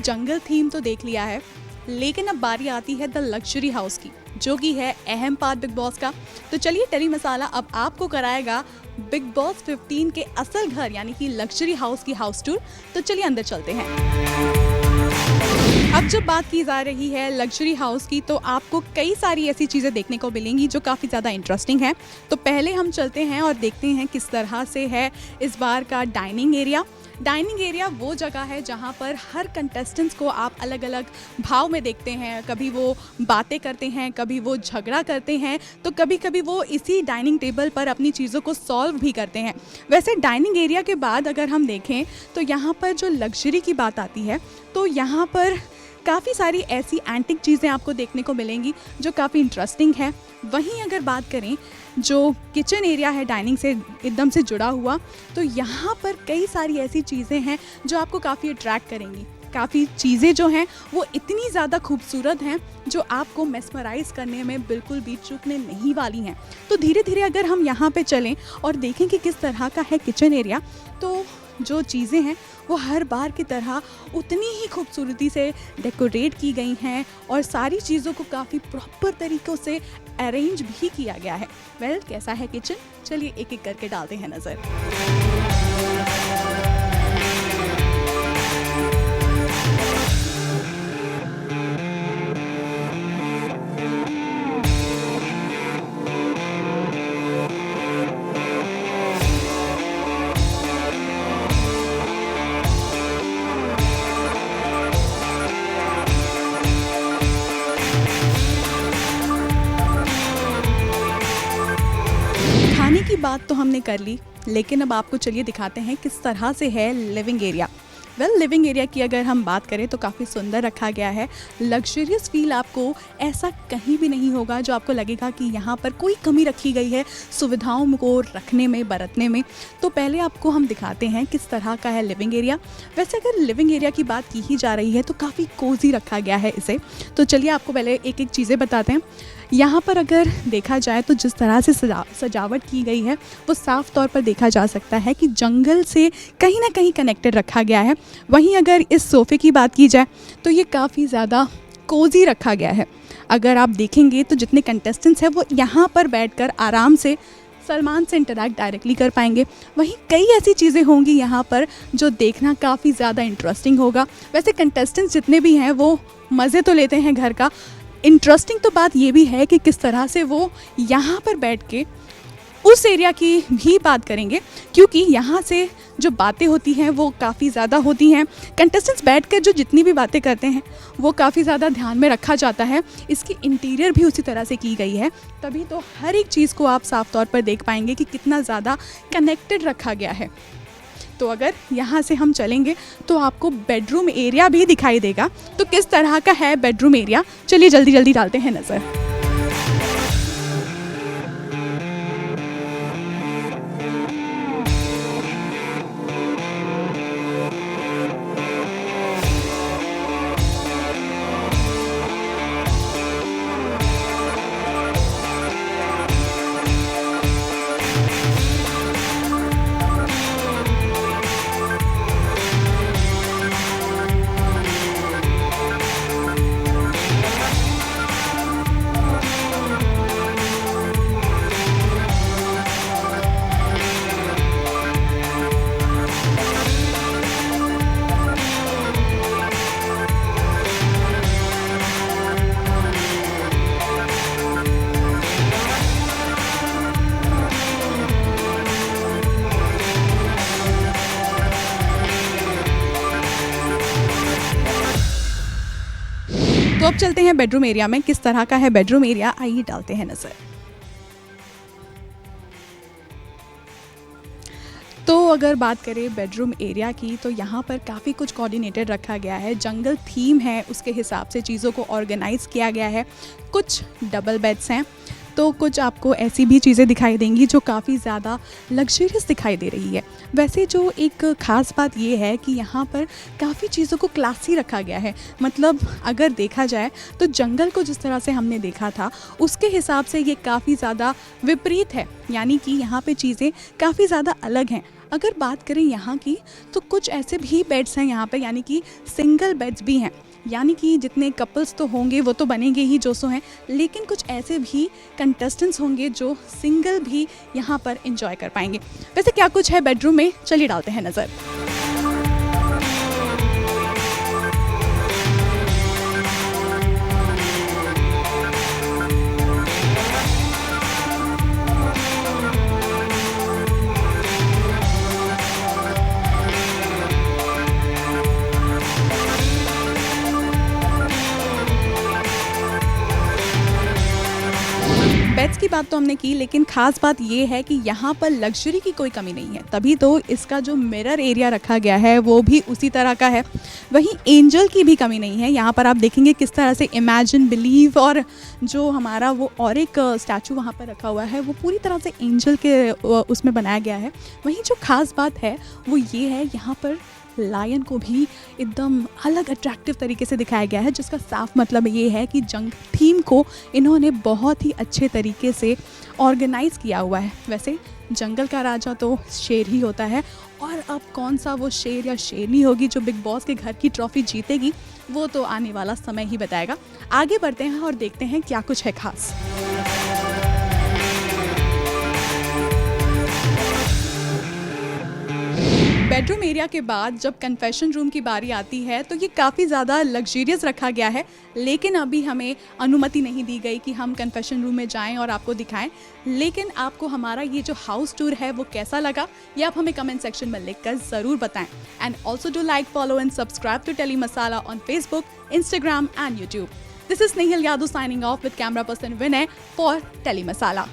जंगल theme तो देख लिया है, लेकिन अब बारी आती है द लग्जरी हाउस की, जो कि है अहम पार्ट बिग बॉस का। तो चलिए टेली मसाला अब आपको कराएगा बिग बॉस 15 के असल घर यानी कि लग्जरी हाउस की हाउस टूर। तो चलिए अंदर चलते हैं। अब जब बात की जा रही है लग्जरी हाउस की, तो आपको कई सारी ऐसी चीज़ें देखने को मिलेंगी जो काफ़ी ज़्यादा इंटरेस्टिंग है। तो पहले हम चलते हैं और देखते हैं किस तरह से है इस बार का डाइनिंग एरिया। डाइनिंग एरिया वो जगह है जहाँ पर हर कंटेस्टेंट्स को आप अलग अलग भाव में देखते हैं। कभी वो बातें करते हैं, कभी वो झगड़ा करते हैं, तो कभी कभी वो इसी डाइनिंग टेबल पर अपनी चीज़ों को सॉल्व भी करते हैं। वैसे डाइनिंग एरिया के बाद अगर हम देखें तो यहाँ पर जो लग्जरी की बात आती है, तो यहाँ पर काफ़ी सारी ऐसी एंटिक चीज़ें आपको देखने को मिलेंगी जो काफ़ी इंटरेस्टिंग है। वहीं अगर बात करें जो किचन एरिया है डाइनिंग से एकदम से जुड़ा हुआ, तो यहाँ पर कई सारी ऐसी चीज़ें हैं जो आपको काफ़ी अट्रैक्ट करेंगी। काफ़ी चीज़ें जो हैं वो इतनी ज़्यादा खूबसूरत हैं जो आपको मेस्मराइज करने में बिल्कुल भी चूकने नहीं वाली हैं। तो धीरे धीरे अगर हम यहाँ पे चलें और देखें कि किस तरह का है किचन एरिया, तो जो चीज़ें हैं वो हर बार की तरह उतनी ही खूबसूरती से डेकोरेट की गई हैं और सारी चीज़ों को काफ़ी प्रॉपर तरीक़ों से अरेंज भी किया गया है। वेल, कैसा है किचन, चलिए एक एक करके डालते हैं नज़र। खाने की बात तो हमने कर ली, लेकिन अब आपको चलिए दिखाते हैं किस तरह से है living area. Well, living area की अगर हम बात करें तो काफ़ी सुंदर रखा गया है। लग्जरियस फील आपको ऐसा कहीं भी नहीं होगा जो आपको लगेगा कि यहाँ पर कोई कमी रखी गई है सुविधाओं को रखने में, बरतने में। तो पहले आपको हम दिखाते हैं किस तरह का है लिविंग एरिया। वैसे अगर लिविंग एरिया की बात की ही जा रही है तो काफ़ी कोजी रखा गया है इसे। तो चलिए आपको पहले एक एक चीज़ें बताते हैं। यहाँ पर अगर देखा जाए तो जिस तरह से सजावट की गई है वो साफ़ तौर पर देखा जा सकता है कि जंगल से कहीं ना कहीं कनेक्टेड रखा गया है। वहीं अगर इस सोफ़े की बात की जाए तो ये काफ़ी ज़्यादा कोज़ी रखा गया है। अगर आप देखेंगे तो जितने कंटेस्टेंट्स हैं वो यहाँ पर बैठकर आराम से सलमान से इंटरैक्ट डायरेक्टली कर पाएंगे। वहीं कई ऐसी चीज़ें होंगी यहाँ पर जो देखना काफ़ी ज़्यादा इंटरेस्टिंग होगा। वैसे कंटेस्टेंट्स जितने भी हैं वो मज़े तो लेते हैं घर का। इंटरेस्टिंग तो बात ये भी है कि किस तरह से वो यहाँ पर बैठ के उस एरिया की भी बात करेंगे, क्योंकि यहाँ से जो बातें होती हैं वो काफ़ी ज़्यादा होती हैं। कंटेस्टेंट्स बैठकर जो जितनी भी बातें करते हैं वो काफ़ी ज़्यादा ध्यान में रखा जाता है। इसकी इंटीरियर भी उसी तरह से की गई है, तभी तो हर एक चीज़ को आप साफ तौर पर देख पाएंगे कि कितना ज़्यादा कनेक्टेड रखा गया है। तो अगर यहाँ से हम चलेंगे तो आपको बेडरूम एरिया भी दिखाई देगा। तो किस तरह का है बेडरूम एरिया, चलिए जल्दी जल्दी डालते हैं नज़र। तो अब चलते हैं बेडरूम एरिया में। किस तरह का है बेडरूम एरिया, आइए डालते हैं नज़र। तो अगर बात करें बेडरूम एरिया की, तो यहाँ पर काफ़ी कुछ कोऑर्डिनेटेड रखा गया है। जंगल थीम है, उसके हिसाब से चीज़ों को ऑर्गेनाइज़ किया गया है। कुछ डबल बेड्स हैं, तो कुछ आपको ऐसी भी चीज़ें दिखाई देंगी जो काफ़ी ज़्यादा लग्जरियस दिखाई दे रही है। वैसे जो एक ख़ास बात ये है कि यहाँ पर काफ़ी चीज़ों को क्लासी रखा गया है। मतलब अगर देखा जाए तो जंगल को जिस तरह से हमने देखा था उसके हिसाब से ये काफ़ी ज़्यादा विपरीत है, यानी कि यहाँ पे चीज़ें काफ़ी ज़्यादा अलग हैं। अगर बात करें यहाँ की, तो कुछ ऐसे भी बेड्स हैं यहाँ पे, यानी कि सिंगल बेड्स भी हैं, यानी कि जितने कपल्स तो होंगे वो तो बनेंगे ही जो सो हैं, लेकिन कुछ ऐसे भी कंटेस्टेंट्स होंगे जो सिंगल भी यहाँ पर एंजॉय कर पाएंगे। वैसे क्या कुछ है बेडरूम में, चलिए डालते हैं नज़र। बेड्स की बात तो हमने की, लेकिन ख़ास बात ये है कि यहाँ पर लग्जरी की कोई कमी नहीं है, तभी तो इसका जो मिरर एरिया रखा गया है वो भी उसी तरह का है। वहीं एंजल की भी कमी नहीं है, यहाँ पर आप देखेंगे किस तरह से इमेजिन, बिलीव और जो हमारा वो और एक स्टैचू वहाँ पर रखा हुआ है वो पूरी तरह से एंजल के उसमें बनाया गया है। वहीं जो ख़ास बात है वो ये है, यहाँ पर लायन को भी एकदम अलग अट्रैक्टिव तरीके से दिखाया गया है, जिसका साफ मतलब ये है कि जंग थीम को इन्होंने बहुत ही अच्छे तरीके से ऑर्गेनाइज किया हुआ है। वैसे जंगल का राजा तो शेर ही होता है, और अब कौन सा वो शेर या शेरनी होगी जो बिग बॉस के घर की ट्रॉफी जीतेगी, वो तो आने वाला समय ही बताएगा। आगे बढ़ते हैं और देखते हैं क्या कुछ है खास। बेडरूम एरिया के बाद जब कन्फेशन रूम की बारी आती है तो ये काफ़ी ज़्यादा लग्जरियस रखा गया है, लेकिन अभी हमें अनुमति नहीं दी गई कि हम कन्फेशन रूम में जाएं और आपको दिखाएं। लेकिन आपको हमारा ये जो हाउस टूर है वो कैसा लगा, ये आप हमें कमेंट सेक्शन में लिखकर ज़रूर बताएं। And also do like, follow and subscribe to Tele Masala on Facebook, Instagram and YouTube. This is Snehil Yadav signing off with camera person Vinay for Tele Masala.